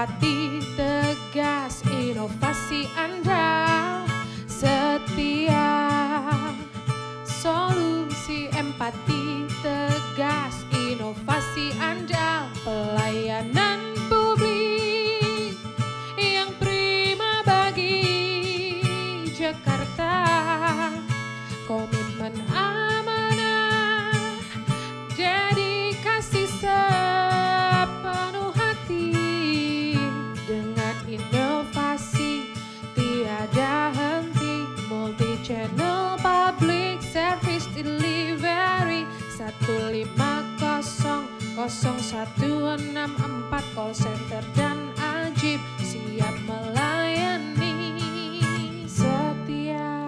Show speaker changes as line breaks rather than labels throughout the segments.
empati tegas, inovasi andal setia. Solusi empati tegas, inovasi andal, pelayanan publik yang prima bagi Jakarta. Komitmen amanah, dedikasi sepenuh hati. Dengan inovasi tiada henti, multi channel public service delivery 150 0164 call center dan ajib siap melayani setia.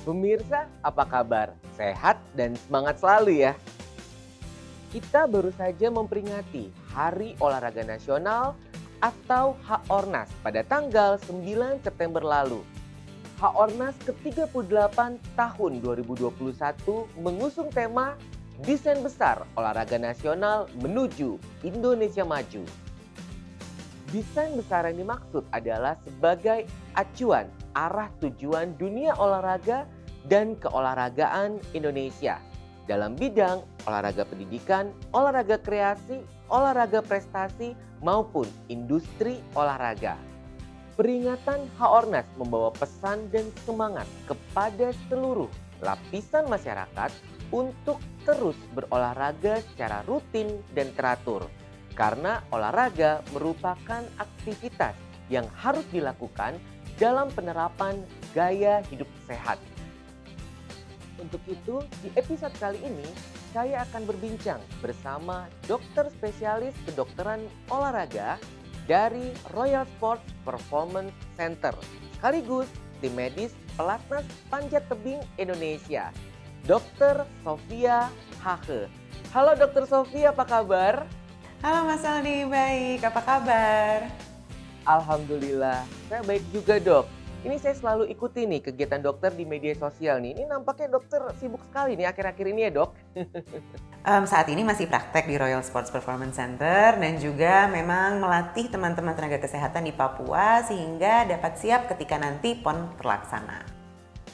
Pemirsa, apa kabar? Sehat dan semangat selalu ya. Kita baru saja memperingati Hari Olahraga Nasional atau HORNAS pada tanggal 9 September lalu. HORNAS ke-38 tahun 2021 mengusung tema Desain Besar Olahraga Nasional Menuju Indonesia Maju. Desain besar yang dimaksud adalah sebagai acuan arah tujuan dunia olahraga dan keolahragaan Indonesia dalam bidang olahraga pendidikan, olahraga kreasi, olahraga prestasi, maupun industri olahraga. Peringatan HORNAS membawa pesan dan semangat kepada seluruh lapisan masyarakat untuk terus berolahraga secara rutin dan teratur. Karena olahraga merupakan aktivitas yang harus dilakukan dalam penerapan gaya hidup sehat. Untuk itu, di episode kali ini, saya akan berbincang bersama dokter spesialis kedokteran olahraga dari Royal Sports Performance Center, sekaligus tim medis pelatnas panjat tebing Indonesia, Dr. Sofia Hache. Halo Dr. Sofia, apa kabar?
Halo Mas Aldi, baik. Apa kabar?
Alhamdulillah, saya baik juga dok. Ini saya selalu ikuti nih kegiatan dokter di media sosial nih. Ini nampaknya dokter sibuk sekali nih akhir-akhir ini ya dok.
Saat ini masih praktek di Royal Sports Performance Center dan juga memang melatih teman-teman tenaga kesehatan di Papua sehingga dapat siap ketika nanti PON terlaksana.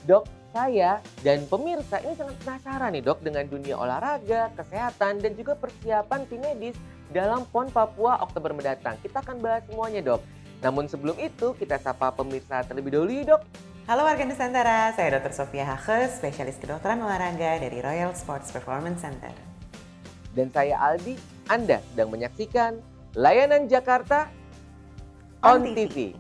Dok, saya dan pemirsa ini sangat penasaran nih dok dengan dunia olahraga, kesehatan, dan juga persiapan tim medis dalam PON Papua Oktober mendatang. Kita akan bahas semuanya dok. Namun sebelum itu kita sapa pemirsa terlebih dahulu dok.
Halo warga Nusantara, saya Dr. Sofia Hache, spesialis kedokteran olahraga dari Royal Sports Performance Center.
Dan saya Aldi, Anda sedang menyaksikan Layanan Jakarta on TV.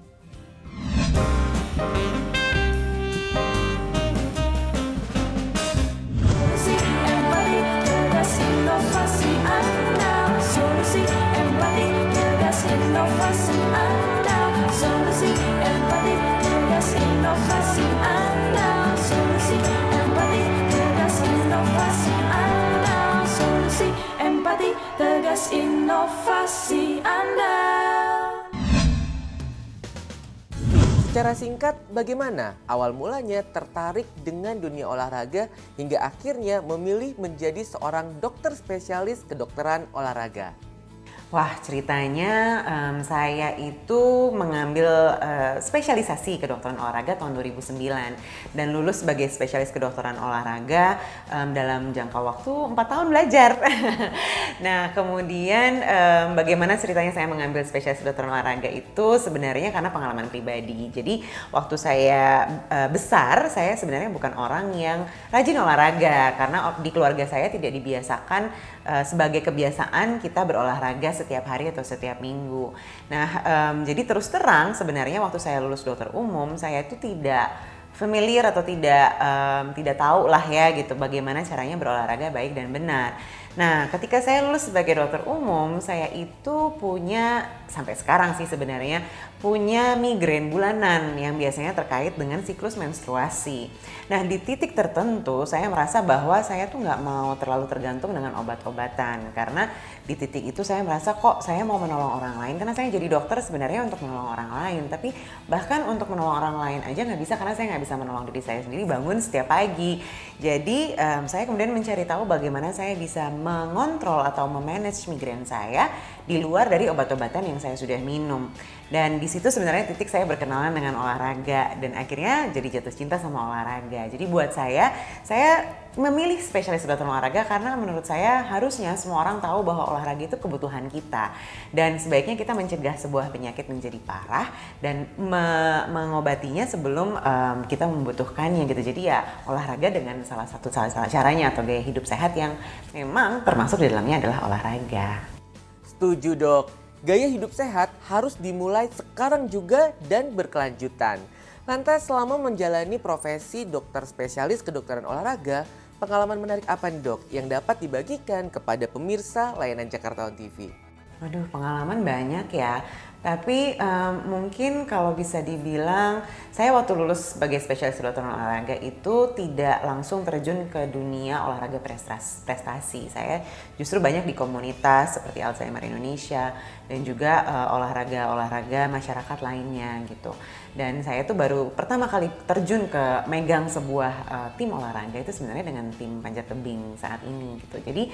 Tegas inovasi andal.
Secara singkat, bagaimana awal mulanya tertarik dengan dunia olahraga hingga akhirnya memilih menjadi seorang dokter spesialis kedokteran olahraga?
Wah, ceritanya saya itu mengambil spesialisasi kedokteran olahraga tahun 2009 dan lulus sebagai spesialis kedokteran olahraga dalam jangka waktu 4 tahun belajar. Nah, kemudian bagaimana ceritanya saya mengambil spesialis kedokteran olahraga itu sebenarnya karena pengalaman pribadi. Jadi, waktu saya besar, saya sebenarnya bukan orang yang rajin olahraga karena di keluarga saya tidak dibiasakan sebagai kebiasaan kita berolahraga setiap hari atau setiap minggu. Nah, jadi terus terang sebenarnya waktu saya lulus dokter umum, saya itu tidak familiar atau tidak tahu lah ya gitu bagaimana caranya berolahraga baik dan benar. Nah, ketika saya lulus sebagai dokter umum, saya itu punya, sampai sekarang sih sebenarnya, punya migrain bulanan yang biasanya terkait dengan siklus menstruasi. Nah, di titik tertentu saya merasa bahwa saya tuh nggak mau terlalu tergantung dengan obat-obatan. Karena di titik itu saya merasa kok saya mau menolong orang lain. Karena saya jadi dokter sebenarnya untuk menolong orang lain. Tapi bahkan untuk menolong orang lain aja nggak bisa, karena saya nggak bisa menolong diri saya sendiri bangun setiap pagi. Jadi saya kemudian mencari tahu bagaimana saya bisa mengontrol atau memanage migrain saya di luar dari obat-obatan yang saya sudah minum. Dan di situ sebenarnya titik saya berkenalan dengan olahraga dan akhirnya jadi jatuh cinta sama olahraga. Jadi buat saya memilih spesialis kedokteran olahraga karena menurut saya harusnya semua orang tahu bahwa olahraga itu kebutuhan kita. Dan sebaiknya kita mencegah sebuah penyakit menjadi parah dan mengobatinya sebelum kita membutuhkannya gitu. Jadi ya olahraga dengan salah caranya atau gaya hidup sehat yang memang termasuk di dalamnya adalah olahraga.
Setuju dok, gaya hidup sehat harus dimulai sekarang juga dan berkelanjutan. Lantas selama menjalani profesi dokter spesialis kedokteran olahraga, pengalaman menarik apa nih dok yang dapat dibagikan kepada pemirsa layanan Jakarta On TV?
Waduh, pengalaman banyak ya. Tapi mungkin kalau bisa dibilang, saya waktu lulus sebagai spesialis kedokteran olahraga itu tidak langsung terjun ke dunia olahraga prestasi. Saya justru banyak di komunitas seperti Alzheimer Indonesia dan juga olahraga masyarakat lainnya gitu. Dan saya tuh baru pertama kali terjun ke megang sebuah tim olahraga itu sebenarnya dengan tim panjat tebing saat ini gitu. Jadi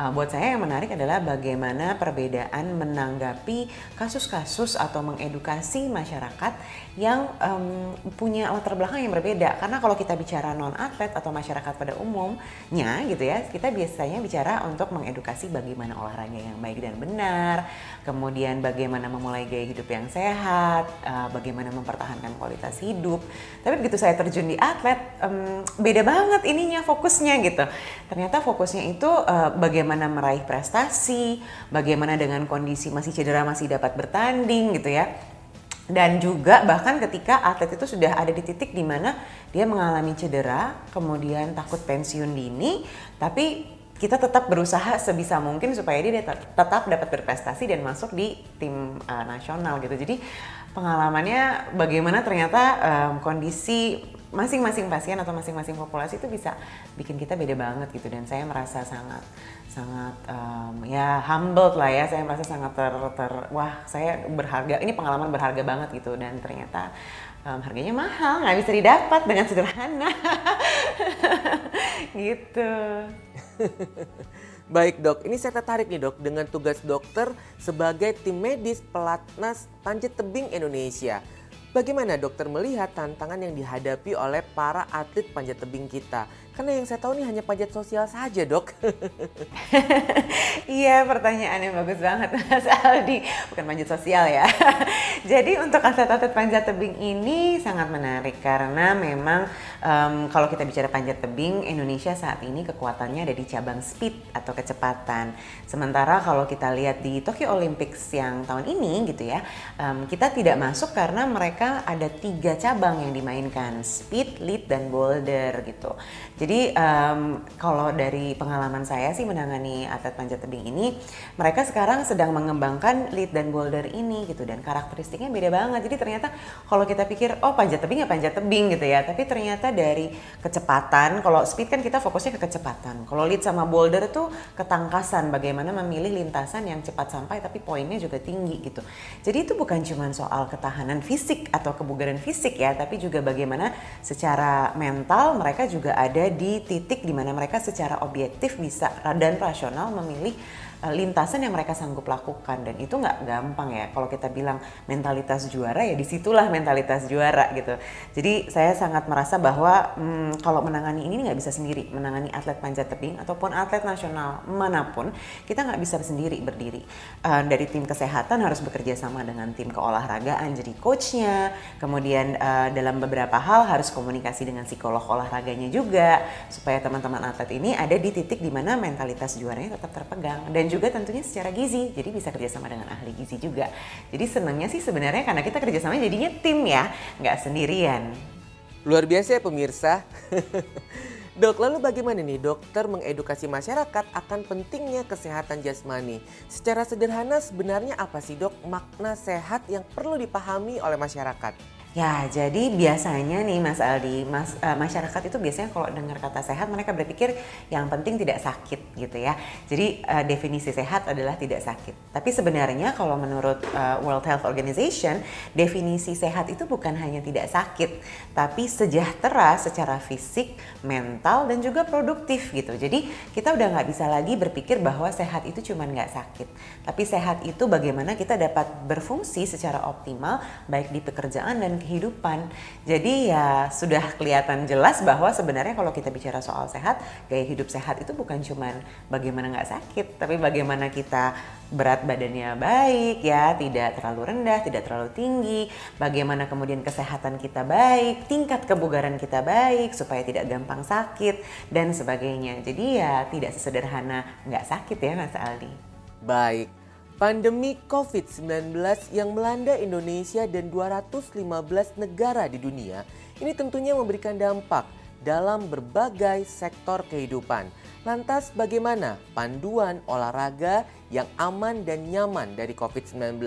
buat saya yang menarik adalah bagaimana perbedaan menanggapi kasus-kasus atau mengedukasi masyarakat yang punya latar belakang yang berbeda. Karena kalau kita bicara non-atlet atau masyarakat pada umumnya gitu ya, kita biasanya bicara untuk mengedukasi bagaimana olahraga yang baik dan benar, kemudian bagaimana memulai gaya hidup yang sehat, bagaimana mempertahankan kualitas hidup. Tapi begitu saya terjun di atlet, beda banget ininya fokusnya gitu. Ternyata fokusnya itu bagaimana meraih prestasi, bagaimana dengan kondisi masih cedera masih dapat bertanding gitu ya. Dan juga bahkan ketika atlet itu sudah ada di titik di mana dia mengalami cedera, kemudian takut pensiun dini, tapi kita tetap berusaha sebisa mungkin supaya dia tetap dapat berprestasi dan masuk di tim nasional gitu. Jadi pengalamannya bagaimana ternyata kondisi masing-masing pasien atau masing-masing populasi itu bisa bikin kita beda banget gitu. Dan saya merasa sangat ya humbled lah ya, saya merasa sangat wah saya berharga, ini pengalaman berharga banget gitu. Dan ternyata harganya mahal, nggak bisa didapat dengan sederhana gitu.
Baik dok, ini saya tertarik nih dok dengan tugas dokter sebagai tim medis pelatnas panjat tebing Indonesia. Bagaimana dokter melihat tantangan yang dihadapi oleh para atlet panjat tebing kita? Karena yang saya tahu ini hanya panjat sosial saja dok.
Iya, pertanyaan yang bagus banget Mas Aldi. Bukan panjat sosial ya. Jadi untuk atlet-atlet panjat tebing ini sangat menarik karena memang kalau kita bicara panjat tebing, Indonesia saat ini kekuatannya ada di cabang speed atau kecepatan. Sementara kalau kita lihat di Tokyo Olympics yang tahun ini gitu ya, kita tidak masuk karena mereka ada 3 cabang yang dimainkan, speed, lead, dan boulder gitu. Jadi kalau dari pengalaman saya sih menangani atlet panjat tebing ini, mereka sekarang sedang mengembangkan lead dan boulder ini gitu, dan karakteristiknya beda banget. Jadi ternyata kalau kita pikir oh panjat tebing ya panjat tebing gitu ya, tapi ternyata dari kecepatan, kalau speed kan kita fokusnya ke kecepatan, kalau lead sama boulder tuh ketangkasan, bagaimana memilih lintasan yang cepat sampai tapi poinnya juga tinggi gitu. Jadi itu bukan cuma soal ketahanan fisik atau kebugaran fisik ya, tapi juga bagaimana secara mental mereka juga ada di titik di mana mereka secara objektif bisa dan rasional memilih lintasan yang mereka sanggup lakukan. Dan itu nggak gampang ya. Kalau kita bilang mentalitas juara ya disitulah mentalitas juara gitu. Jadi saya sangat merasa bahwa kalau menangani ini nggak bisa sendiri. Menangani atlet panjat tebing ataupun atlet nasional manapun, kita nggak bisa sendiri berdiri. Dari tim kesehatan harus bekerja sama dengan tim keolahragaan, jadi coachnya. Kemudian dalam beberapa hal harus komunikasi dengan psikolog olahraganya juga, supaya teman-teman atlet ini ada di titik di mana mentalitas juaranya tetap terpegang. Dan juga tentunya secara gizi, jadi bisa kerjasama dengan ahli gizi juga. Jadi senangnya sih sebenarnya karena kita kerjasama jadinya tim ya, nggak sendirian.
Luar biasa ya pemirsa. Dok, lalu bagaimana nih dokter mengedukasi masyarakat akan pentingnya kesehatan jasmani? Secara sederhana sebenarnya apa sih dok makna sehat yang perlu dipahami oleh masyarakat?
Ya, jadi biasanya nih Mas Aldi, masyarakat itu biasanya kalau dengar kata sehat mereka berpikir yang penting tidak sakit gitu ya. Jadi definisi sehat adalah tidak sakit. Tapi sebenarnya kalau menurut World Health Organization, definisi sehat itu bukan hanya tidak sakit, tapi sejahtera secara fisik, mental, dan juga produktif gitu. Jadi kita udah nggak bisa lagi berpikir bahwa sehat itu cuma nggak sakit. Tapi sehat itu bagaimana kita dapat berfungsi secara optimal baik di pekerjaan dan kehidupan. Jadi ya sudah kelihatan jelas bahwa sebenarnya kalau kita bicara soal sehat, gaya hidup sehat itu bukan cuman bagaimana nggak sakit, tapi bagaimana kita berat badannya baik ya, tidak terlalu rendah, tidak terlalu tinggi, bagaimana kemudian kesehatan kita baik, tingkat kebugaran kita baik supaya tidak gampang sakit dan sebagainya. Jadi ya tidak sesederhana nggak sakit ya Mas Aldi.
Baik. Pandemi COVID-19 yang melanda Indonesia dan 215 negara di dunia ini tentunya memberikan dampak dalam berbagai sektor kehidupan. Lantas bagaimana panduan olahraga yang aman dan nyaman dari COVID-19?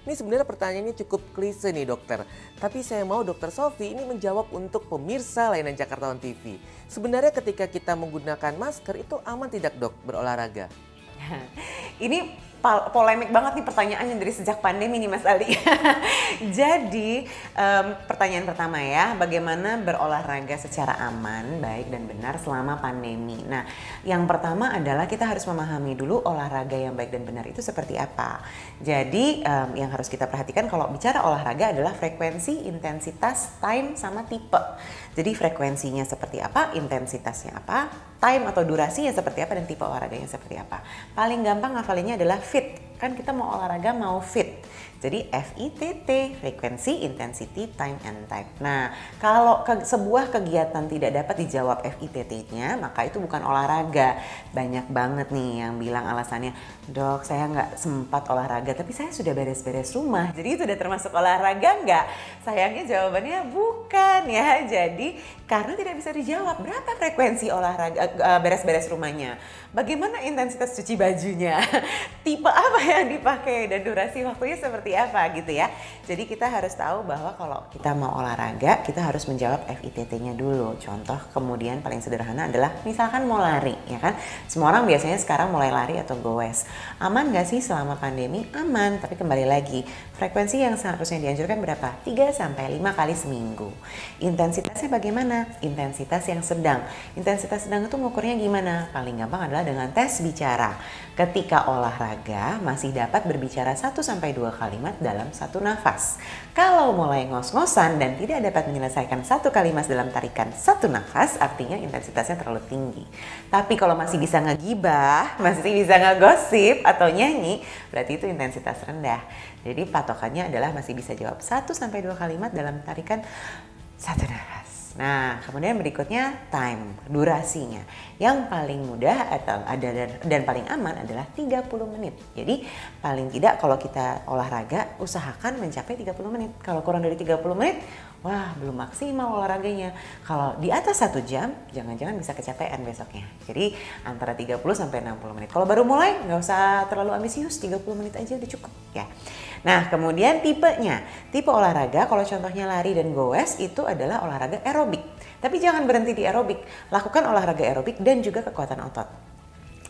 Ini sebenarnya pertanyaannya cukup klise nih dokter. Tapi saya mau dokter Sofi ini menjawab untuk pemirsa layanan Jakarta On TV. Sebenarnya ketika kita menggunakan masker itu aman tidak dok berolahraga?
Ini polemik banget nih pertanyaannya dari sejak pandemi nih Mas Ali. Jadi pertanyaan pertama ya, bagaimana berolahraga secara aman, baik dan benar selama pandemi. Nah, yang pertama adalah kita harus memahami dulu olahraga yang baik dan benar itu seperti apa. Jadi yang harus kita perhatikan kalau bicara olahraga adalah frekuensi, intensitas, time, sama tipe. Jadi frekuensinya seperti apa, intensitasnya apa, time atau durasinya seperti apa, dan tipe olahraganya seperti apa. Paling gampang ngafalinnya adalah fit. Kan kita mau olahraga mau fit. Jadi FITT, frekuensi, intensity, time, and type. Nah, kalau sebuah kegiatan tidak dapat dijawab FITT-nya, maka itu bukan olahraga. Banyak banget nih yang bilang alasannya, dok saya nggak sempat olahraga, tapi saya sudah beres-beres rumah. Jadi itu udah termasuk olahraga nggak? Sayangnya jawabannya bukan ya. Jadi karena tidak bisa dijawab, berapa frekuensi olahraga beres-beres rumahnya? Bagaimana intensitas cuci bajunya? Tipe apa yang dipakai dan durasi waktunya seperti apa gitu ya. Jadi kita harus tahu bahwa kalau kita mau olahraga, kita harus menjawab FITT-nya dulu. Contoh kemudian paling sederhana adalah misalkan mau lari ya kan. Semua orang biasanya sekarang mulai lari atau goes. Aman gak sih selama pandemi? Aman, tapi kembali lagi frekuensi yang seharusnya dianjurkan berapa? 3-5 kali seminggu. Intensitasnya bagaimana? Intensitas yang sedang. Intensitas sedang itu ngukurnya gimana? Paling gampang adalah dengan tes bicara. Ketika olahraga masih dapat berbicara 1-2 kalimat dalam satu nafas. Kalau mulai ngos-ngosan dan tidak dapat menyelesaikan satu kalimat dalam tarikan satu nafas, artinya intensitasnya terlalu tinggi. Tapi kalau masih bisa ngegibah, masih bisa ngegosip atau nyanyi, berarti itu intensitas rendah. Jadi patokannya adalah masih bisa jawab 1-2 kalimat dalam tarikan satu nafas. Nah, kemudian berikutnya time, durasinya. Yang paling mudah atau dan paling aman adalah 30 menit. Jadi paling tidak kalau kita olahraga usahakan mencapai 30 menit. Kalau kurang dari 30 menit, wah belum maksimal olahraganya. Kalau di atas 1 jam, jangan-jangan bisa kecapean besoknya. Jadi antara 30 sampai 60 menit. Kalau baru mulai nggak usah terlalu ambisius, 30 menit aja udah cukup ya. Nah, kemudian tipenya. Tipe olahraga kalau contohnya lari dan goes itu adalah olahraga aerobik. Tapi jangan berhenti di aerobik. Lakukan olahraga aerobik dan juga kekuatan otot.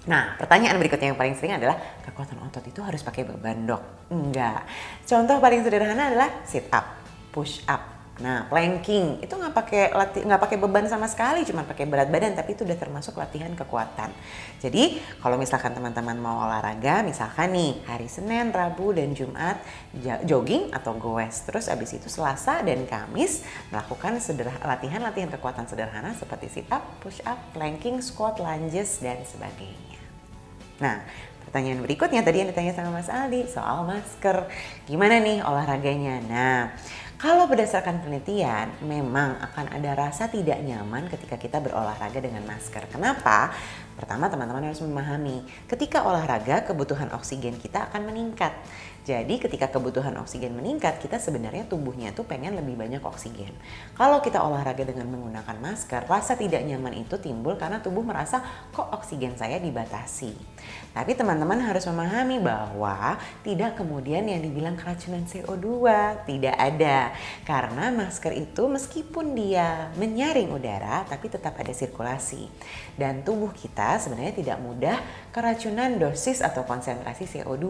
Nah, pertanyaan berikutnya yang paling sering adalah kekuatan otot itu harus pakai beban, dok? Enggak. Contoh paling sederhana adalah sit up, push up. Nah, planking itu nggak pakai beban sama sekali, cuma pakai berat badan, tapi itu udah termasuk latihan kekuatan. Jadi kalau misalkan teman-teman mau olahraga, misalkan nih hari Senin, Rabu, dan Jumat jogging atau goes, terus abis itu Selasa dan Kamis melakukan latihan kekuatan sederhana seperti sit up, push up, planking, squat, lunges, dan sebagainya. Nah, pertanyaan berikutnya tadi yang ditanya sama Mas Aldi soal masker, gimana nih olahraganya? Nah, kalau berdasarkan penelitian, memang akan ada rasa tidak nyaman ketika kita berolahraga dengan masker. Kenapa? Pertama, teman-teman harus memahami, ketika olahraga kebutuhan oksigen kita akan meningkat. Jadi ketika kebutuhan oksigen meningkat, kita sebenarnya tubuhnya tuh pengen lebih banyak oksigen. Kalau kita olahraga dengan menggunakan masker, rasa tidak nyaman itu timbul karena tubuh merasa kok oksigen saya dibatasi. Tapi teman-teman harus memahami bahwa tidak kemudian yang dibilang keracunan CO2, tidak ada. Karena masker itu meskipun dia menyaring udara, tapi tetap ada sirkulasi. Dan tubuh kita sebenarnya tidak mudah keracunan dosis atau konsentrasi CO2.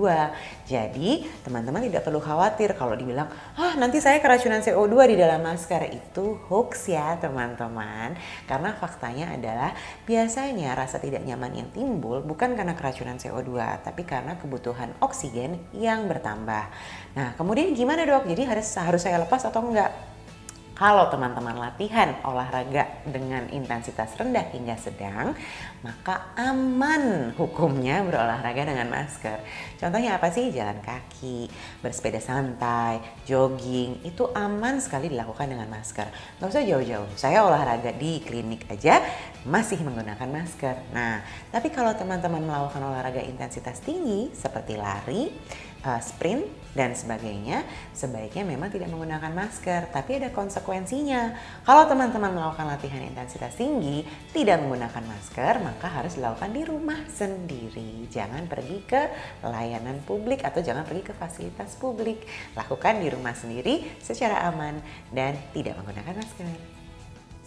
Jadi teman-teman tidak perlu khawatir kalau dibilang, nanti saya keracunan CO2 di dalam masker. Itu hoax ya teman-teman. Karena faktanya adalah biasanya rasa tidak nyaman yang timbul bukan karena keracunan CO2, tapi karena kebutuhan oksigen yang bertambah. Nah kemudian gimana dok? Jadi harus saya lepas atau enggak? Kalau teman-teman latihan olahraga dengan intensitas rendah hingga sedang, maka aman hukumnya berolahraga dengan masker. Contohnya apa sih? Jalan kaki, bersepeda santai, jogging, itu aman sekali dilakukan dengan masker. Nggak usah jauh-jauh, saya olahraga di klinik aja masih menggunakan masker. Nah, tapi kalau teman-teman melakukan olahraga intensitas tinggi seperti lari, sprint dan sebagainya, sebaiknya memang tidak menggunakan masker, tapi ada konsekuensinya. Kalau teman-teman melakukan latihan intensitas tinggi tidak menggunakan masker, maka harus dilakukan di rumah sendiri. Jangan pergi ke layanan publik atau jangan pergi ke fasilitas publik. Lakukan di rumah sendiri secara aman dan tidak menggunakan masker.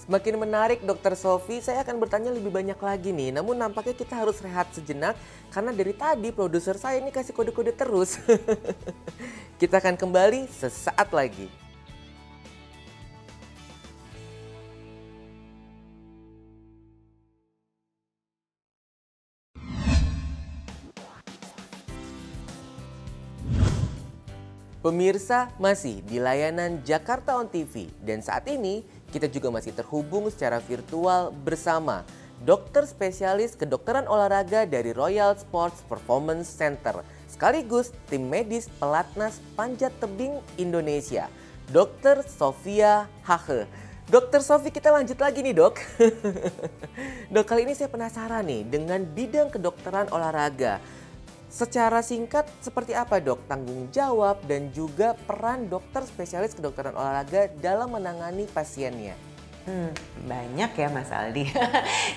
Semakin menarik Dokter Sofi, saya akan bertanya lebih banyak lagi nih. Namun nampaknya kita harus rehat sejenak karena dari tadi produser saya ini kasih kode-kode terus. Kita akan kembali sesaat lagi. Pemirsa, masih di layanan Jakarta On TV dan saat ini kita juga masih terhubung secara virtual bersama dokter spesialis kedokteran olahraga dari Royal Sports Performance Center sekaligus tim medis Pelatnas Panjat Tebing Indonesia, Dr. Sofia Hache. Dokter Sofi, kita lanjut lagi nih dok. Dok, kali ini saya penasaran nih dengan bidang kedokteran olahraga. Secara singkat seperti apa dok tanggung jawab dan juga peran dokter spesialis kedokteran olahraga dalam menangani pasiennya?
Banyak ya Mas Aldi.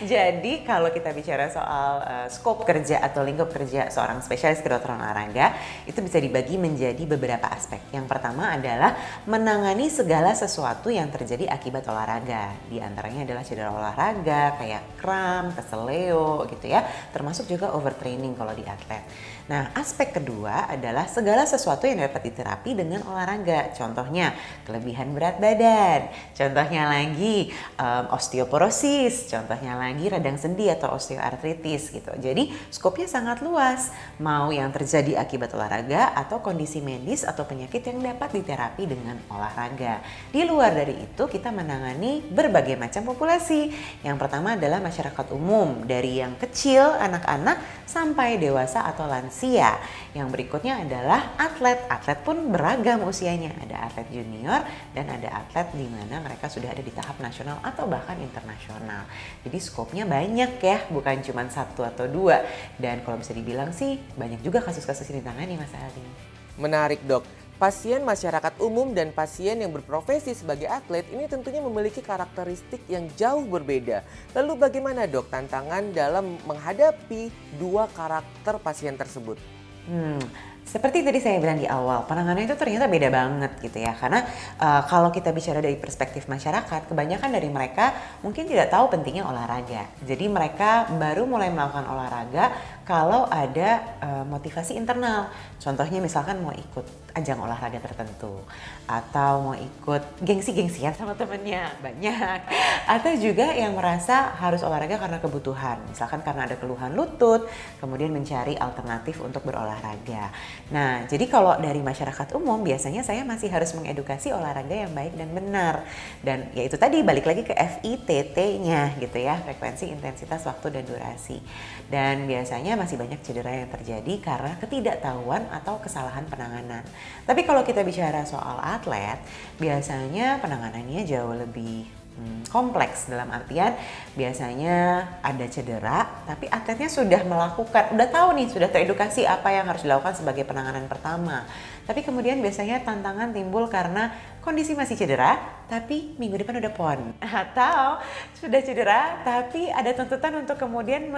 Jadi kalau kita bicara soal skop kerja atau lingkup kerja seorang spesialis kedokteran olahraga, itu bisa dibagi menjadi beberapa aspek. Yang pertama adalah menangani segala sesuatu yang terjadi akibat olahraga. Di antaranya adalah cedera olahraga kayak kram, keseleo gitu ya, termasuk juga overtraining kalau di atlet. Nah, aspek kedua adalah segala sesuatu yang dapat diterapi dengan olahraga. Contohnya kelebihan berat badan, contohnya lagi osteoporosis, contohnya lagi radang sendi atau osteoartritis gitu. Jadi skopnya sangat luas, mau yang terjadi akibat olahraga atau kondisi medis atau penyakit yang dapat diterapi dengan olahraga. Di luar dari itu kita menangani berbagai macam populasi. Yang pertama adalah masyarakat umum, dari yang kecil, anak-anak sampai dewasa atau lansia. Yang berikutnya adalah atlet. Atlet pun beragam usianya. Ada atlet junior dan ada atlet di mana mereka sudah ada di tahap nasional atau bahkan internasional. Jadi skopnya banyak ya, bukan cuma satu atau dua. Dan kalau bisa dibilang sih banyak juga kasus-kasus yang ditangani Mas Aldi.
Menarik dok. Pasien masyarakat umum dan pasien yang berprofesi sebagai atlet ini tentunya memiliki karakteristik yang jauh berbeda. Lalu bagaimana dok tantangan dalam menghadapi dua karakter pasien tersebut?
Seperti tadi saya bilang di awal, penanganannya itu ternyata beda banget gitu ya. Karena kalau kita bicara dari perspektif masyarakat, kebanyakan dari mereka mungkin tidak tahu pentingnya olahraga. Jadi mereka baru mulai melakukan olahraga kalau ada motivasi internal. Contohnya misalkan mau ikut ajang olahraga tertentu, atau mau ikut gengsi-gengsian sama temennya, banyak. Atau juga yang merasa harus olahraga karena kebutuhan, misalkan karena ada keluhan lutut, kemudian mencari alternatif untuk berolahraga. Nah, jadi kalau dari masyarakat umum biasanya saya masih harus mengedukasi olahraga yang baik dan benar. Dan ya itu tadi balik lagi ke FITT-nya gitu ya, frekuensi, intensitas, waktu, dan durasi. Dan biasanya masih banyak cedera yang terjadi karena ketidaktahuan atau kesalahan penanganan. Tapi kalau kita bicara soal atlet, biasanya penanganannya jauh lebih kompleks, dalam artian biasanya ada cedera tapi atletnya sudah melakukan, udah tahu nih, sudah teredukasi apa yang harus dilakukan sebagai penanganan pertama. Tapi kemudian biasanya tantangan timbul karena kondisi masih cedera tapi minggu depan udah PON, atau sudah cedera tapi ada tuntutan untuk kemudian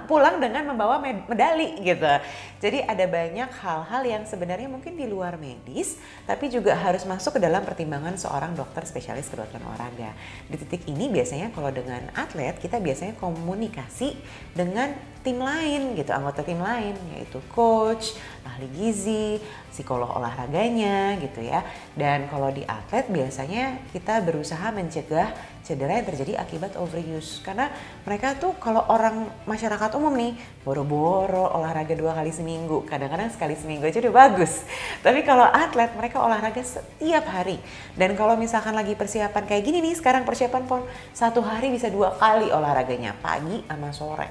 pulang dengan membawa medali gitu. Jadi ada banyak hal-hal yang sebenarnya mungkin di luar medis tapi juga harus masuk ke dalam pertimbangan seorang dokter spesialis kedokteran olahraga. Di titik ini biasanya kalau dengan atlet kita biasanya komunikasi dengan tim lain gitu, anggota tim lain, yaitu coach, ahli gizi, psikolog olahraganya gitu ya. Dan kalau di atlet biasanya kita berusaha mencegah cedera yang terjadi akibat overuse, karena mereka tuh kalau orang masyarakat umum nih boro-boro olahraga 2 kali seminggu, kadang-kadang sekali seminggu aja udah bagus. Tapi kalau atlet mereka olahraga setiap hari, dan kalau misalkan lagi persiapan kayak gini nih, sekarang persiapan PON, 1 hari bisa 2 kali olahraganya, pagi sama sore.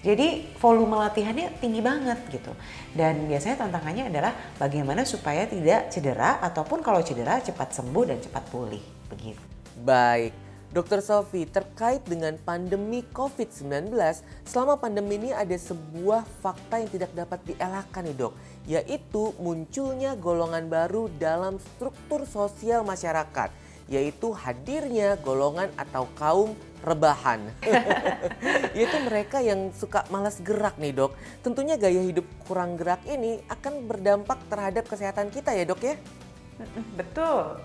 Jadi volume latihannya tinggi banget gitu. Dan biasanya tantangannya adalah bagaimana supaya tidak cedera, ataupun kalau cedera cepat sembuh dan cepat pulih begitu.
Baik, Dokter Sofi, terkait dengan pandemi COVID-19, selama pandemi ini ada sebuah fakta yang tidak dapat dielakkan nih dok, yaitu munculnya golongan baru dalam struktur sosial masyarakat, yaitu hadirnya golongan atau kaum rebahan. Yaitu mereka yang suka malas gerak nih dok. Tentunya gaya hidup kurang gerak ini akan berdampak terhadap kesehatan kita ya dok ya?
Betul.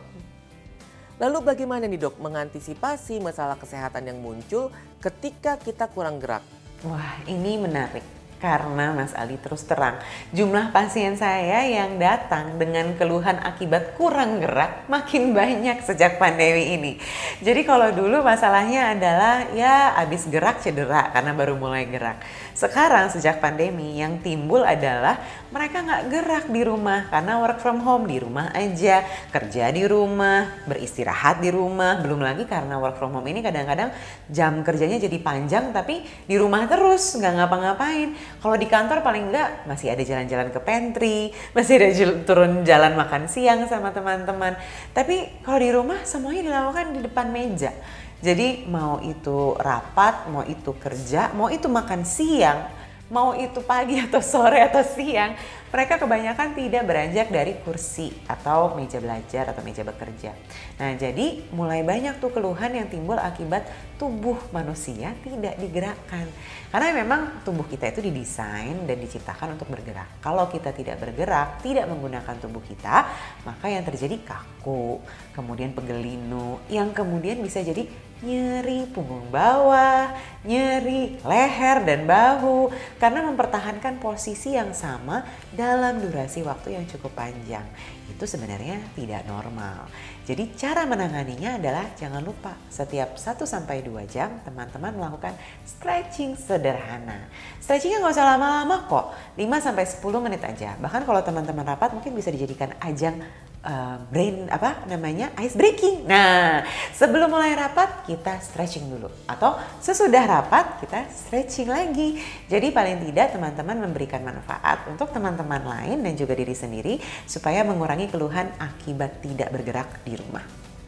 Lalu bagaimana nih dok mengantisipasi masalah kesehatan yang muncul ketika kita kurang gerak?
Wah, ini menarik. Karena Mas Ali, terus terang, jumlah pasien saya yang datang dengan keluhan akibat kurang gerak makin banyak sejak pandemi ini. Jadi kalau dulu masalahnya adalah ya abis gerak cedera karena baru mulai gerak. Sekarang sejak pandemi yang timbul adalah mereka nggak gerak di rumah karena work from home, di rumah aja, kerja di rumah, beristirahat di rumah. Belum lagi karena work from home ini kadang-kadang jam kerjanya jadi panjang tapi di rumah terus nggak ngapa-ngapain. Kalau di kantor paling enggak masih ada jalan-jalan ke pantry, masih ada turun jalan makan siang sama teman-teman. Tapi kalau di rumah semuanya dilakukan di depan meja. Jadi mau itu rapat, mau itu kerja, mau itu makan siang, mau itu pagi atau sore atau siang, mereka kebanyakan tidak beranjak dari kursi atau meja belajar atau meja bekerja. Nah, jadi mulai banyak tuh keluhan yang timbul akibat tubuh manusia tidak digerakkan. Karena memang tubuh kita itu didesain dan diciptakan untuk bergerak. Kalau kita tidak bergerak, tidak menggunakan tubuh kita, maka yang terjadi kaku, kemudian pegelinu, yang kemudian bisa jadi nyeri punggung bawah, nyeri leher dan bahu, karena mempertahankan posisi yang sama dalam durasi waktu yang cukup panjang. Itu sebenarnya tidak normal. Jadi cara menanganinya adalah jangan lupa setiap 1-2 jam teman-teman melakukan stretching sederhana. Stretchingnya nggak usah lama-lama kok, 5-10 menit aja. Bahkan kalau teman-teman rapat mungkin bisa dijadikan ajang ice breaking. Nah, sebelum mulai rapat kita stretching dulu, atau sesudah rapat kita stretching lagi. Jadi paling tidak teman-teman memberikan manfaat untuk teman-teman lain dan juga diri sendiri supaya mengurangi keluhan akibat tidak bergerak di rumah.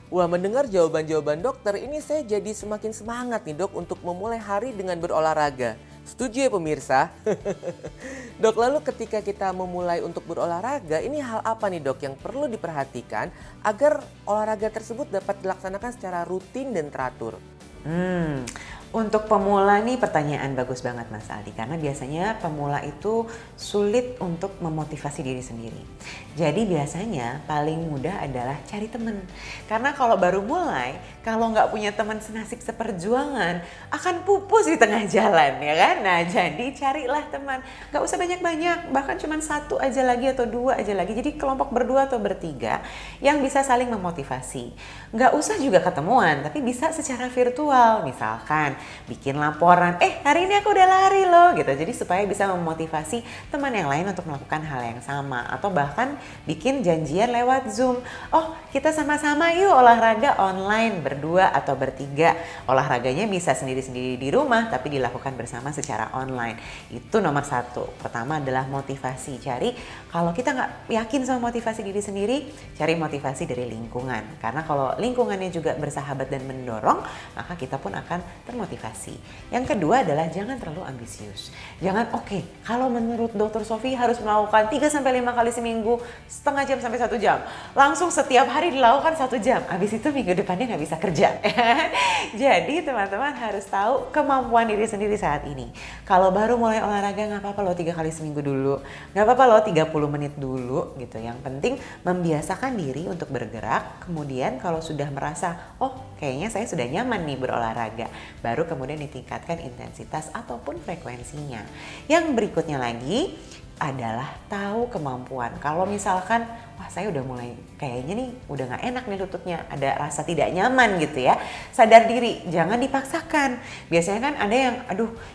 Wah, mendengar jawaban-jawaban dokter ini saya jadi semakin semangat nih dok untuk memulai hari dengan berolahraga. Setuju ya pemirsa? Dok, lalu ketika kita memulai untuk berolahraga, ini hal apa nih dok yang perlu diperhatikan agar olahraga tersebut dapat dilaksanakan secara rutin dan teratur?
Untuk pemula nih pertanyaan bagus banget Mas Aldi, karena biasanya pemula itu sulit untuk memotivasi diri sendiri. Jadi biasanya paling mudah adalah cari teman. Karena kalau baru mulai, kalau nggak punya teman senasib seperjuangan, akan pupus di tengah jalan ya kan? Nah, jadi carilah teman. Nggak usah banyak-banyak, bahkan cuma 1 aja lagi atau 2 aja lagi. Jadi kelompok berdua atau bertiga yang bisa saling memotivasi. Nggak usah juga ketemuan, tapi bisa secara virtual misalkan. bikin laporan, hari ini aku udah lari loh gitu. Jadi supaya bisa memotivasi teman yang lain untuk melakukan hal yang sama. Atau bahkan bikin janjian lewat Zoom. Oh, kita sama-sama yuk olahraga online berdua atau bertiga. Olahraganya bisa sendiri-sendiri di rumah tapi dilakukan bersama secara online. Itu nomor satu. Pertama adalah motivasi. Cari, kalau kita nggak yakin sama motivasi diri sendiri, cari motivasi dari lingkungan. Karena kalau lingkungannya juga bersahabat dan mendorong, maka kita pun akan termotivasi. Yang kedua adalah jangan terlalu ambisius. Jangan kalau menurut Dr. Sofi harus melakukan 3-5 kali seminggu, setengah jam sampai 1 jam. Langsung setiap hari dilakukan 1 jam. Habis itu minggu depannya nggak bisa kerja. Jadi teman-teman harus tahu kemampuan diri sendiri saat ini. Kalau baru mulai olahraga nggak apa-apa loh 3 kali seminggu dulu. Nggak apa-apa loh 30 menit dulu gitu. Yang penting membiasakan diri untuk bergerak. Kemudian kalau sudah merasa, kayaknya saya sudah nyaman nih berolahraga, baru kemudian ditingkatkan intensitas ataupun frekuensinya. Yang berikutnya lagi adalah tahu kemampuan. Kalau misalkan, saya udah mulai kayaknya nih udah gak enak nih lututnya, ada rasa tidak nyaman gitu ya, sadar diri, jangan dipaksakan. Biasanya kan ada yang,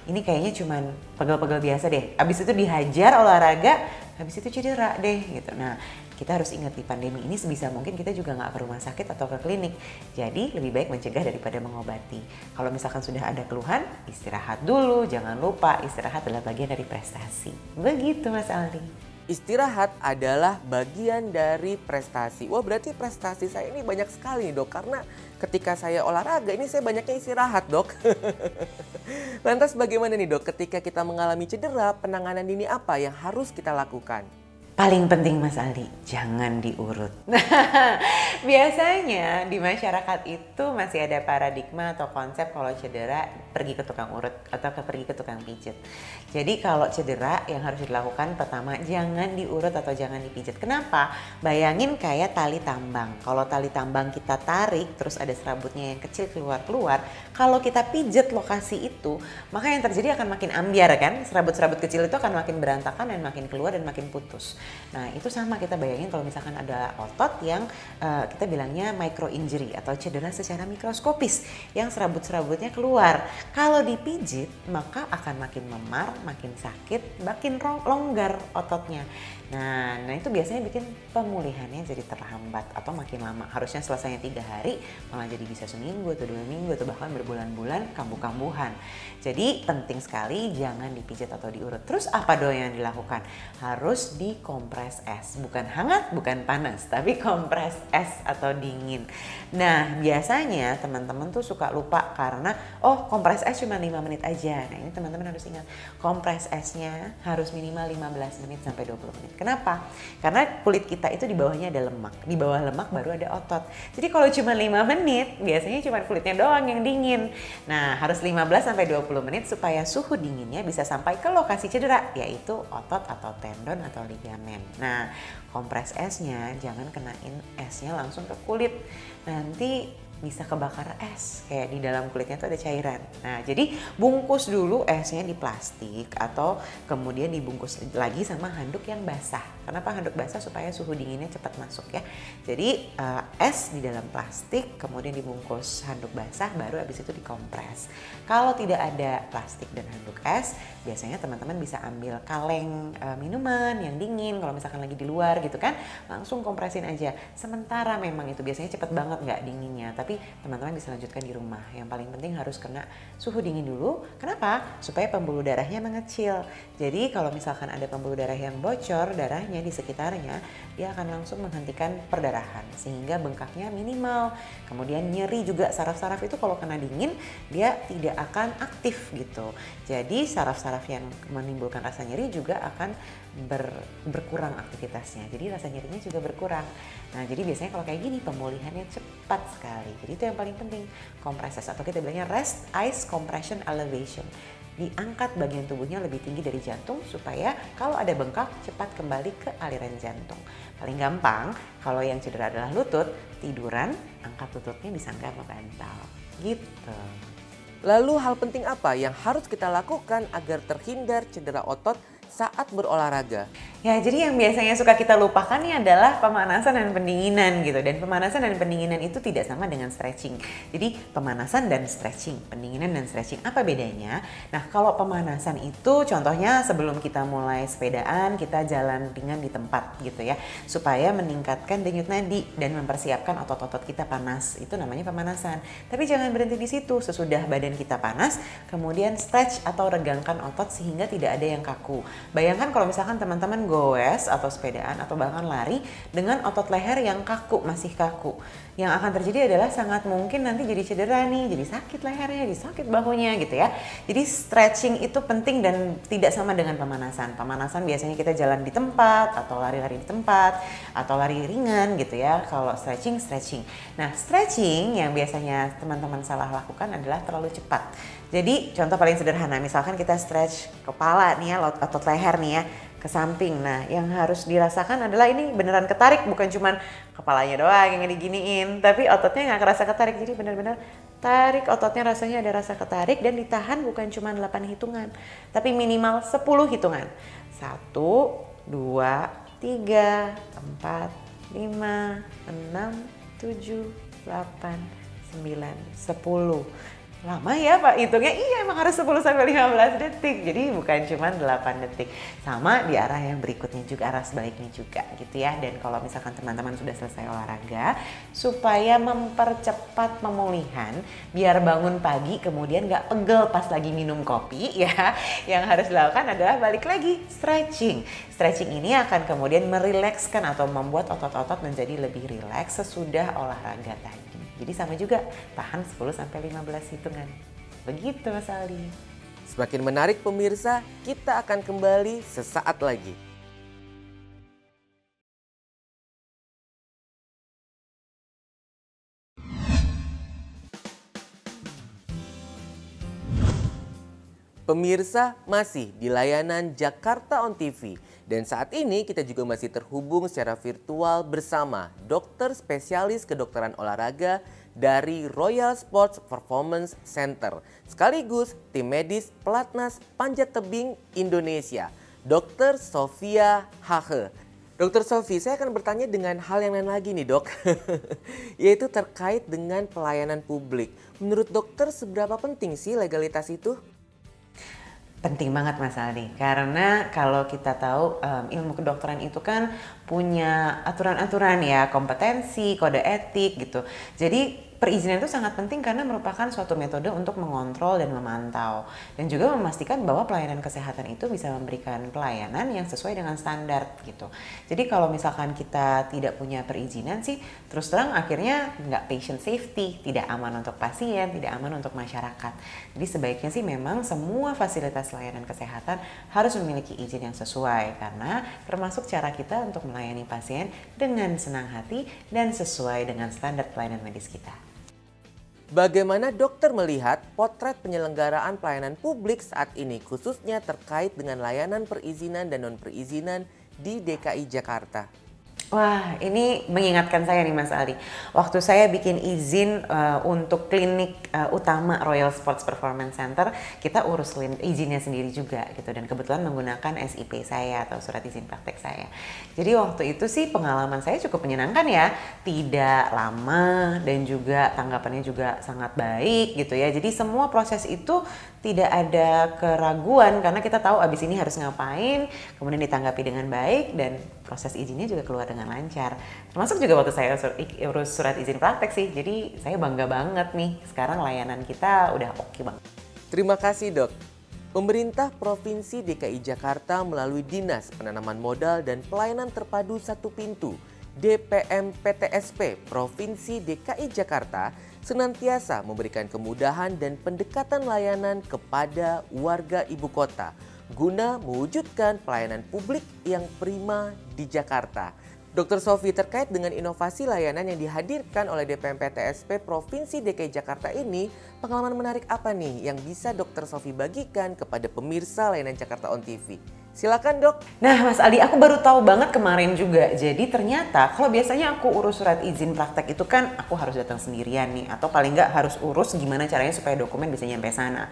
ini kayaknya cuman pegel-pegel biasa deh, abis itu dihajar olahraga, habis itu cedera deh gitu. Nah, kita harus ingat di pandemi ini sebisa mungkin kita juga nggak ke rumah sakit atau ke klinik. Jadi lebih baik mencegah daripada mengobati. Kalau misalkan sudah ada keluhan, istirahat dulu. Jangan lupa istirahat adalah bagian dari prestasi. Begitu Mas Aldi.
Istirahat adalah bagian dari prestasi. Wah, berarti prestasi saya ini banyak sekali nih, Dok. Karena ketika saya olahraga ini saya banyaknya istirahat, Dok. Lantas bagaimana nih, Dok, ketika kita mengalami cedera, penanganan dini apa yang harus kita lakukan?
Paling penting Mas Aldi, jangan diurut. Biasanya di masyarakat itu masih ada paradigma atau konsep kalau cedera pergi ke tukang urut atau pergi ke tukang pijit. Jadi kalau cedera yang harus dilakukan pertama jangan diurut atau jangan dipijit. Kenapa? Bayangin kayak tali tambang. Kalau tali tambang kita tarik terus ada serabutnya yang kecil keluar-keluar, kalau kita pijit lokasi itu, maka yang terjadi akan makin ambiar kan? Serabut-serabut kecil itu akan makin berantakan dan makin keluar dan makin putus. Nah itu sama, kita bayangin kalau misalkan ada otot yang kita bilangnya micro injury atau cedera secara mikroskopis yang serabut-serabutnya keluar. Kalau dipijit maka akan makin memar, makin sakit, makin longgar ototnya. Nah itu biasanya bikin pemulihannya jadi terhambat atau makin lama. Harusnya selesainya 3 hari malah jadi bisa seminggu atau 2 minggu atau bahkan berbulan-bulan kambuh-kambuhan. Jadi penting sekali jangan dipijit atau diurut. Terus apa dong yang dilakukan? Harus dikompres es. Bukan hangat, bukan panas, tapi kompres es atau dingin. Nah biasanya teman-teman tuh suka lupa karena kompres es cuma 5 menit aja. Nah ini teman-teman harus ingat, kompres esnya harus minimal 15 menit sampai 20 menit. Kenapa? Karena kulit kita itu di bawahnya ada lemak. Di bawah lemak baru ada otot. Jadi kalau cuma 5 menit, biasanya cuma kulitnya doang yang dingin. Nah, harus 15 sampai 20 menit supaya suhu dinginnya bisa sampai ke lokasi cedera, yaitu otot atau tendon atau ligamen. Nah, kompres esnya jangan kenain esnya langsung ke kulit. Nanti bisa kebakar es, kayak di dalam kulitnya tuh ada cairan. Nah jadi bungkus dulu esnya di plastik atau kemudian dibungkus lagi sama handuk yang basah. Kenapa handuk basah? Supaya suhu dinginnya cepat masuk ya. Jadi es di dalam plastik kemudian dibungkus handuk basah, baru habis itu dikompres. Kalau tidak ada plastik dan handuk es, biasanya teman-teman bisa ambil kaleng minuman yang dingin kalau misalkan lagi di luar gitu kan, langsung kompresin aja. Sementara memang itu biasanya cepet banget nggak dinginnya, tapi teman-teman bisa lanjutkan di rumah. Yang paling penting harus kena suhu dingin dulu. Kenapa? Supaya pembuluh darahnya mengecil. Jadi kalau misalkan ada pembuluh darah yang bocor, darahnya di sekitarnya, dia akan langsung menghentikan perdarahan sehingga bengkaknya minimal. Kemudian nyeri juga, saraf-saraf itu kalau kena dingin dia tidak akan aktif gitu. Jadi saraf-saraf yang menimbulkan rasa nyeri juga akan berkurang aktivitasnya. Jadi rasa nyerinya juga berkurang. Nah jadi biasanya kalau kayak gini pemulihannya cepat sekali. Jadi itu yang paling penting, compresses atau kita bilangnya rest ice compression elevation. Diangkat bagian tubuhnya lebih tinggi dari jantung supaya kalau ada bengkak cepat kembali ke aliran jantung. Paling gampang kalau yang cedera adalah lutut, tiduran, angkat lututnya disangga sama bantal. Gitu.
Lalu hal penting apa yang harus kita lakukan agar terhindar cedera otot saat berolahraga?
Ya, jadi yang biasanya suka kita lupakan nih adalah pemanasan dan pendinginan gitu. Dan pemanasan dan pendinginan itu tidak sama dengan stretching. Jadi pemanasan dan stretching, pendinginan dan stretching, apa bedanya? Nah, kalau pemanasan itu contohnya sebelum kita mulai sepedaan, kita jalan ringan di tempat gitu ya. Supaya meningkatkan denyut nadi dan mempersiapkan otot-otot kita panas. Itu namanya pemanasan. Tapi jangan berhenti di situ. Sesudah badan kita panas, kemudian stretch atau regangkan otot sehingga tidak ada yang kaku. Bayangkan kalau misalkan teman-teman goes atau sepedaan atau bahkan lari dengan otot leher yang kaku, masih kaku. Yang akan terjadi adalah sangat mungkin nanti jadi cedera nih, jadi sakit lehernya, jadi sakit bahunya gitu ya. Jadi stretching itu penting dan tidak sama dengan pemanasan. Pemanasan biasanya kita jalan di tempat atau lari-lari di tempat atau lari ringan gitu ya. Kalau stretching. Nah, stretching yang biasanya teman-teman salah lakukan adalah terlalu cepat. Jadi contoh paling sederhana, misalkan kita stretch kepala nih ya, otot leher nih ya, ke samping. Nah, yang harus dirasakan adalah ini beneran ketarik, bukan cuman kepalanya doang yang diginiin, tapi ototnya nggak kerasa ketarik. Jadi benar-benar tarik ototnya, rasanya ada rasa ketarik dan ditahan bukan cuma 8 hitungan, tapi minimal 10 hitungan. 1, 2, 3, 4, 5, 6, 7, 8, 9, 10. Lama ya Pak hitungnya? Iya, emang harus 10 sampai 15 detik. Jadi bukan cuma 8 detik. Sama di arah yang berikutnya juga, arah sebaliknya juga gitu ya. Dan kalau misalkan teman-teman sudah selesai olahraga, supaya mempercepat pemulihan, biar bangun pagi kemudian nggak pegel pas lagi minum kopi ya. Yang harus dilakukan adalah balik lagi stretching. Stretching ini akan kemudian merilekskan atau membuat otot-otot menjadi lebih rileks sesudah olahraga tadi. Jadi sama juga, tahan 10-15 hitungan. Begitu Mas Aldi.
Semakin menarik pemirsa, kita akan kembali sesaat lagi. Pemirsa, masih di layanan Jakarta on TV. Dan saat ini kita juga masih terhubung secara virtual bersama dokter spesialis kedokteran olahraga dari Royal Sports Performance Center, sekaligus tim medis Pelatnas Panjat Tebing Indonesia, Dr. Sofia Hahe. Dr. Sofi, saya akan bertanya dengan hal yang lain lagi nih dok, yaitu terkait dengan pelayanan publik. Menurut dokter seberapa penting sih legalitas itu?
Penting banget Mas Aldi, karena kalau kita tahu ilmu kedokteran itu kan punya aturan-aturan ya, kompetensi, kode etik gitu. Jadi perizinan itu sangat penting karena merupakan suatu metode untuk mengontrol dan memantau. Dan juga memastikan bahwa pelayanan kesehatan itu bisa memberikan pelayanan yang sesuai dengan standar gitu. Jadi kalau misalkan kita tidak punya perizinan sih, terus terang akhirnya nggak patient safety, tidak aman untuk pasien, tidak aman untuk masyarakat. Jadi sebaiknya sih memang semua fasilitas layanan kesehatan harus memiliki izin yang sesuai. Karena termasuk cara kita untuk melayani pasien dengan senang hati dan sesuai dengan standar pelayanan medis kita.
Bagaimana dokter melihat potret penyelenggaraan pelayanan publik saat ini, khususnya terkait dengan layanan perizinan dan non-perizinan di DKI Jakarta?
Wah, ini mengingatkan saya nih Mas Aldi. Waktu saya bikin izin untuk klinik utama Royal Sports Performance Center, kita urus izinnya sendiri juga gitu. Dan kebetulan menggunakan SIP saya atau surat izin praktek saya. Jadi waktu itu sih pengalaman saya cukup menyenangkan ya. Tidak lama dan juga tanggapannya juga sangat baik gitu ya. Jadi semua proses itu tidak ada keraguan karena kita tahu abis ini harus ngapain, kemudian ditanggapi dengan baik dan proses izinnya juga keluar dengan lancar. Termasuk juga waktu saya urus surat izin praktek sih, jadi saya bangga banget nih sekarang layanan kita udah oke banget.
Terima kasih dok. Pemerintah Provinsi DKI Jakarta melalui Dinas Penanaman Modal dan Pelayanan Terpadu Satu Pintu DPM-PTSP Provinsi DKI Jakarta senantiasa memberikan kemudahan dan pendekatan layanan kepada warga ibu kota guna mewujudkan pelayanan publik yang prima di Jakarta. Dr. Sofi, terkait dengan inovasi layanan yang dihadirkan oleh DPM-PTSP Provinsi DKI Jakarta ini, pengalaman menarik apa nih yang bisa Dr. Sofi bagikan kepada pemirsa layanan Jakarta on TV? Silakan dok.
Nah Mas Aldi, aku baru tahu banget kemarin juga. Jadi ternyata kalau biasanya aku urus surat izin praktek itu kan aku harus datang sendirian nih. Atau paling nggak harus urus gimana caranya supaya dokumen bisa nyampe sana.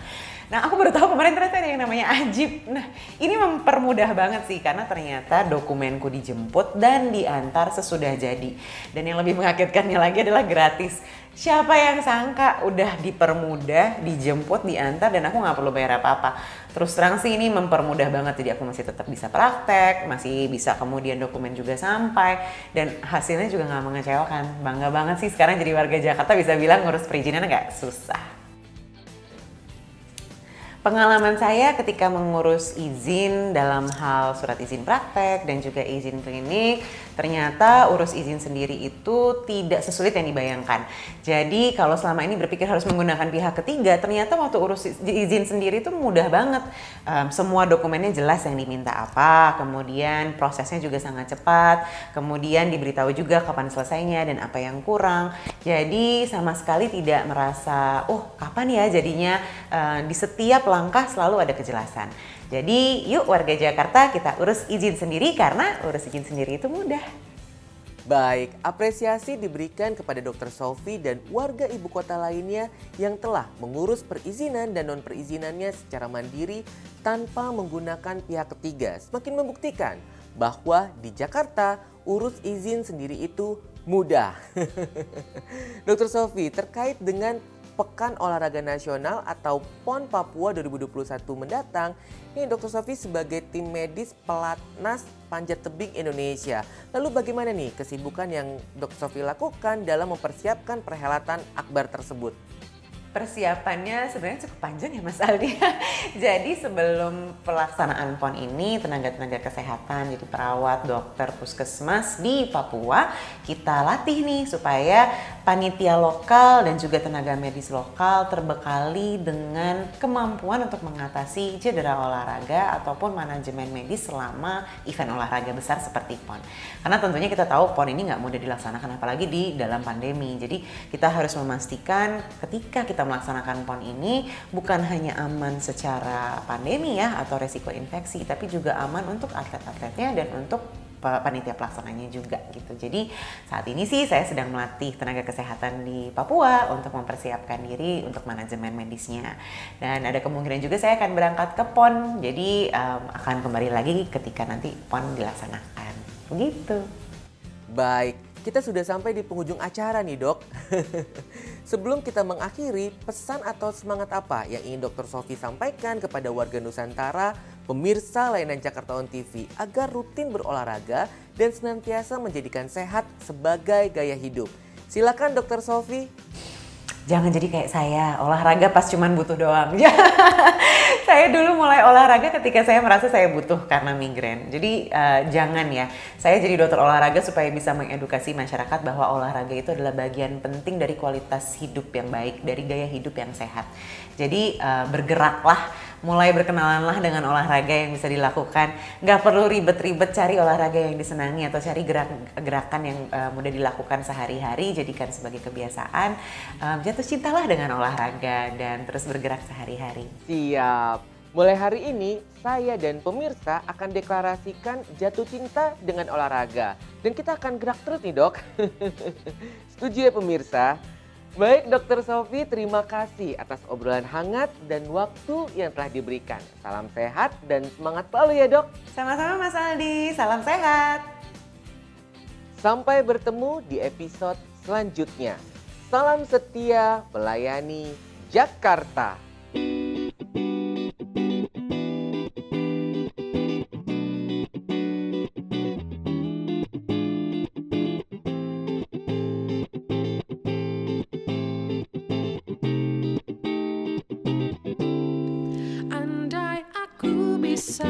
Nah aku baru tahu kemarin ternyata ada yang namanya Ajib. Nah ini mempermudah banget sih karena ternyata dokumenku dijemput dan diantar sesudah jadi. Dan yang lebih mengagetkannya lagi adalah gratis. Siapa yang sangka udah dipermudah, dijemput, diantar dan aku nggak perlu bayar apa-apa. Terus terang sih ini mempermudah banget, jadi aku masih tetap bisa praktek, masih bisa kemudian dokumen juga sampai dan hasilnya juga nggak mengecewakan. Bangga banget sih sekarang jadi warga Jakarta bisa bilang ngurus perizinan nggak susah. Pengalaman saya ketika mengurus izin dalam hal surat izin praktek dan juga izin klinik, ternyata urus izin sendiri itu tidak sesulit yang dibayangkan. Jadi kalau selama ini berpikir harus menggunakan pihak ketiga, ternyata waktu urus izin sendiri itu mudah banget. Semua dokumennya jelas yang diminta apa, kemudian prosesnya juga sangat cepat, kemudian diberitahu juga kapan selesainya dan apa yang kurang. Jadi sama sekali tidak merasa, oh kapan ya jadinya, di setiap langkah selalu ada kejelasan. Jadi yuk warga Jakarta kita urus izin sendiri karena urus izin sendiri itu mudah.
Baik, apresiasi diberikan kepada Dr. Sofi dan warga ibu kota lainnya yang telah mengurus perizinan dan non-perizinannya secara mandiri tanpa menggunakan pihak ketiga. Semakin membuktikan bahwa di Jakarta urus izin sendiri itu mudah. Dr. Sofi, terkait dengan Pekan Olahraga Nasional atau PON Papua 2021 mendatang, ini Dr. Sofi sebagai tim medis pelatnas panjat tebing Indonesia. Lalu bagaimana nih kesibukan yang Dr. Sofi lakukan dalam mempersiapkan perhelatan akbar tersebut?
Persiapannya sebenarnya cukup panjang ya Mas Aldi. Jadi sebelum pelaksanaan PON ini tenaga-tenaga kesehatan, jadi perawat, dokter, puskesmas di Papua kita latih nih supaya panitia lokal dan juga tenaga medis lokal terbekali dengan kemampuan untuk mengatasi cedera olahraga ataupun manajemen medis selama event olahraga besar seperti PON. Karena tentunya kita tahu PON ini nggak mudah dilaksanakan apalagi di dalam pandemi. Jadi kita harus memastikan ketika kita melaksanakan PON ini bukan hanya aman secara pandemi ya atau resiko infeksi, tapi juga aman untuk atlet-atletnya dan untuk panitia pelaksananya juga gitu. Jadi saat ini sih saya sedang melatih tenaga kesehatan di Papua untuk mempersiapkan diri untuk manajemen medisnya. Dan ada kemungkinan juga saya akan berangkat ke PON. Jadi akan kembali lagi ketika nanti PON dilaksanakan. Begitu.
Baik, kita sudah sampai di penghujung acara nih dok. Sebelum kita mengakhiri, pesan atau semangat apa yang ingin Dr. Sofi sampaikan kepada warga Nusantara, pemirsa layanan Jakarta On TV agar rutin berolahraga dan senantiasa menjadikan sehat sebagai gaya hidup? Silakan Dr. Sofi.
Jangan jadi kayak saya, olahraga pas cuman butuh doang. Saya dulu mulai olahraga ketika saya merasa saya butuh karena migrain. Jadi jangan ya, saya jadi dokter olahraga supaya bisa mengedukasi masyarakat bahwa olahraga itu adalah bagian penting dari kualitas hidup yang baik, dari gaya hidup yang sehat. Jadi bergeraklah, mulai berkenalanlah dengan olahraga yang bisa dilakukan. Nggak perlu ribet-ribet cari olahraga yang disenangi atau cari gerakan yang mudah dilakukan sehari-hari, jadikan sebagai kebiasaan. Jatuh cintalah dengan olahraga dan terus bergerak sehari-hari.
Siap. Mulai hari ini, saya dan pemirsa akan deklarasikan jatuh cinta dengan olahraga. Dan kita akan gerak terus nih dok. Setuju ya pemirsa? Baik Dr. Sofi, terima kasih atas obrolan hangat dan waktu yang telah diberikan. Salam sehat dan semangat selalu ya dok.
Sama-sama Mas Aldi, salam sehat.
Sampai bertemu di episode selanjutnya. Salam setia melayani Jakarta.
Andai aku bisa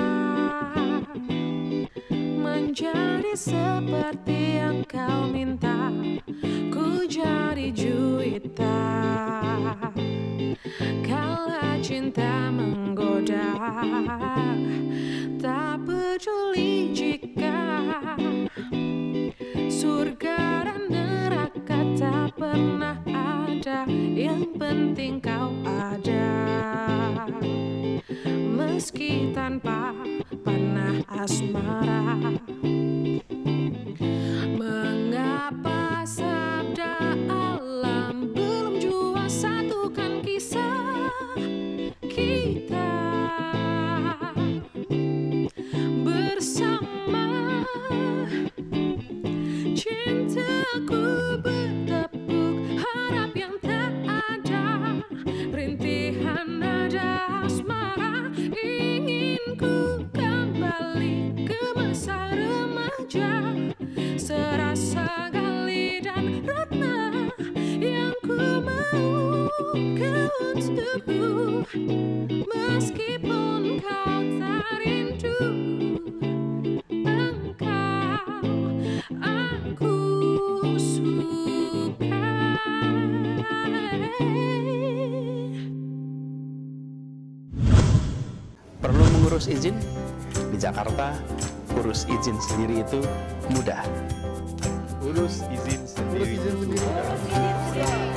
menjadi seperti yang kau minta, ku jadi juwita. Kala cinta menggoda, tak peduli jika surga dan neraka tak pernah ada. Yang penting kau ada, meski tanpa panah dan nada asmara. Ingin ku kembali ke masa remaja, serasa Gali dan Ratna yang ku mau kau untukku. Meskipun kau tak rindu, engkau aku suka.
Perlu mengurus izin? Di Jakarta, urus izin sendiri itu mudah.
Urus izin sendiri itu mudah.